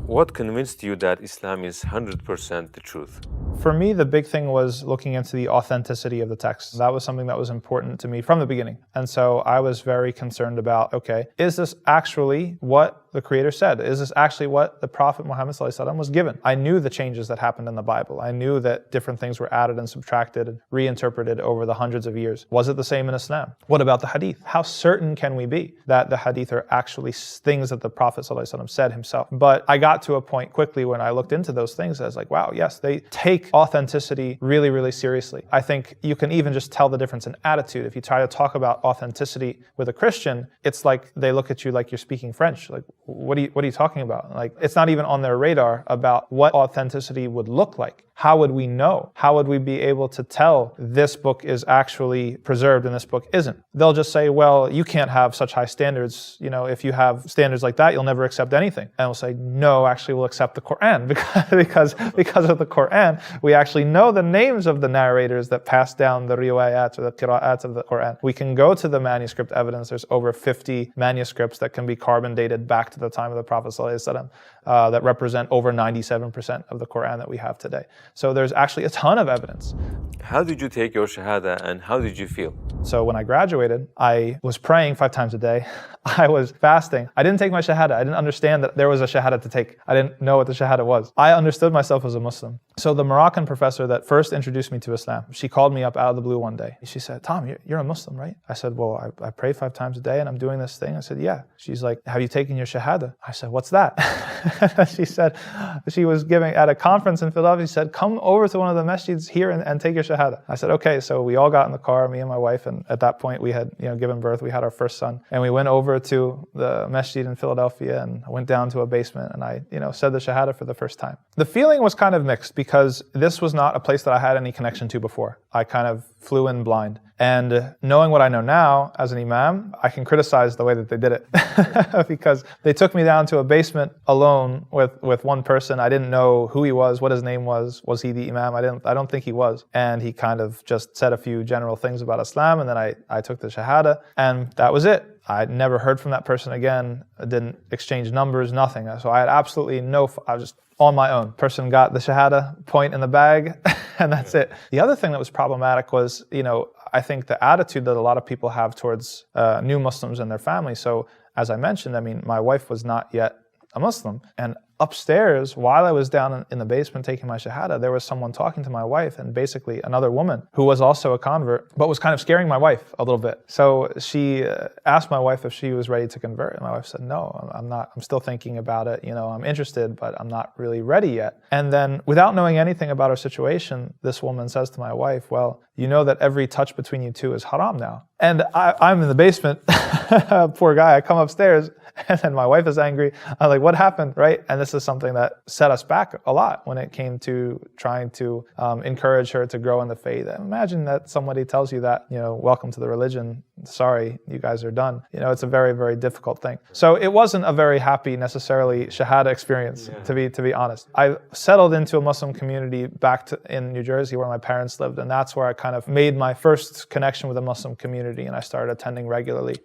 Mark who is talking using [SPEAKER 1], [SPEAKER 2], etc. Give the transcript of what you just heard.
[SPEAKER 1] What convinced you that Islam is 100% the truth?
[SPEAKER 2] For me, the big thing was looking into the authenticity of the text. That was something that was important to me from the beginning. And so I was very concerned about, okay, is this actually what the Creator said? Is this actually what the Prophet Muhammad ﷺ was given? I knew the changes that happened in the Bible. I knew that different things were added and subtracted and reinterpreted over the hundreds of years. Was it the same in Islam? What about the Hadith? How certain can we be that the Hadith are actually things that the Prophet ﷺ said himself? But I got to a point quickly when I looked into those things, I was like, wow, yes, they take authenticity really, really seriously. I think you can even just tell the difference in attitude. If you try to talk about authenticity with a Christian, it's like they look at you like you're speaking French. Like, what are you talking about? Like, it's not even on their radar about what authenticity would look like. How would we know? How would we be able to tell this book is actually preserved and this book isn't? They'll just say, well, you can't have such high standards. You know, if you have standards like that, you'll never accept anything. And we'll say, no, actually we'll accept the Quran because of the Quran, we actually know the names of the narrators that pass down the riwayat or the qira'at of the Quran. We can go to the manuscript evidence. There's over 50 manuscripts that can be carbon dated back to the time of the Prophet ﷺ, that represent over 97% of the Quran that we have today. So there's actually a ton of evidence.
[SPEAKER 1] How did you take your Shahada and how did you feel?
[SPEAKER 2] So when I graduated, I was praying 5 times a day. I was fasting. I didn't take my Shahada. I didn't understand that there was a Shahada to take. I didn't know what the Shahada was. I understood myself as a Muslim. So the Moroccan professor that first introduced me to Islam, she called me up out of the blue one day. She said, Tom, you're a Muslim, right? I said, well, I pray 5 times a day and I'm doing this thing. I said, yeah. She's like, have you taken your Shahada? I said, what's that? She said, she was giving at a conference in Philadelphia. She said, come over to one of the masjids here and take your Shahada. I said, okay. So we all got in the car, me and my wife, and at that point we had given birth. We had our first son, and we went over to the masjid in Philadelphia and went down to a basement, and I said the Shahada for the first time. The feeling was kind of mixed because this was not a place that I had any connection to before. I kind of flew in blind. And knowing what I know now as an Imam, I can criticize the way that they did it because they took me down to a basement alone with one person. I didn't know who he was, what his name was. Was he the Imam? I don't think he was. And he kind of just said a few general things about Islam, and then I took the Shahada, and that was it. I never heard from that person again. I didn't exchange numbers, nothing. So I had absolutely I was just on my own. Person got the Shahada, point in the bag, and that's it. The other thing that was problematic was, I think the attitude that a lot of people have towards new Muslims and their families. So as I mentioned, my wife was not yet a Muslim, and upstairs, while I was down in the basement taking my Shahada, there was someone talking to my wife, and basically another woman who was also a convert, but was kind of scaring my wife a little bit. So she asked my wife if she was ready to convert, and my wife said, no, I'm not. I'm still thinking about it. I'm interested, but I'm not really ready yet. And then, without knowing anything about our situation, this woman says to my wife, well, you know that every touch between you two is haram now. And I'm in the basement, poor guy. I come upstairs, and then my wife is angry. I'm like, what happened, right? And this is something that set us back a lot when it came to trying to encourage her to grow in the faith. Imagine that somebody tells you that, welcome to the religion. Sorry, you guys are done. It's a very, very difficult thing. So it wasn't a very happy, necessarily, Shahada experience, to be honest. I settled into a Muslim community back in New Jersey where my parents lived, and that's where I kind of made my first connection with a Muslim community, and I started attending regularly.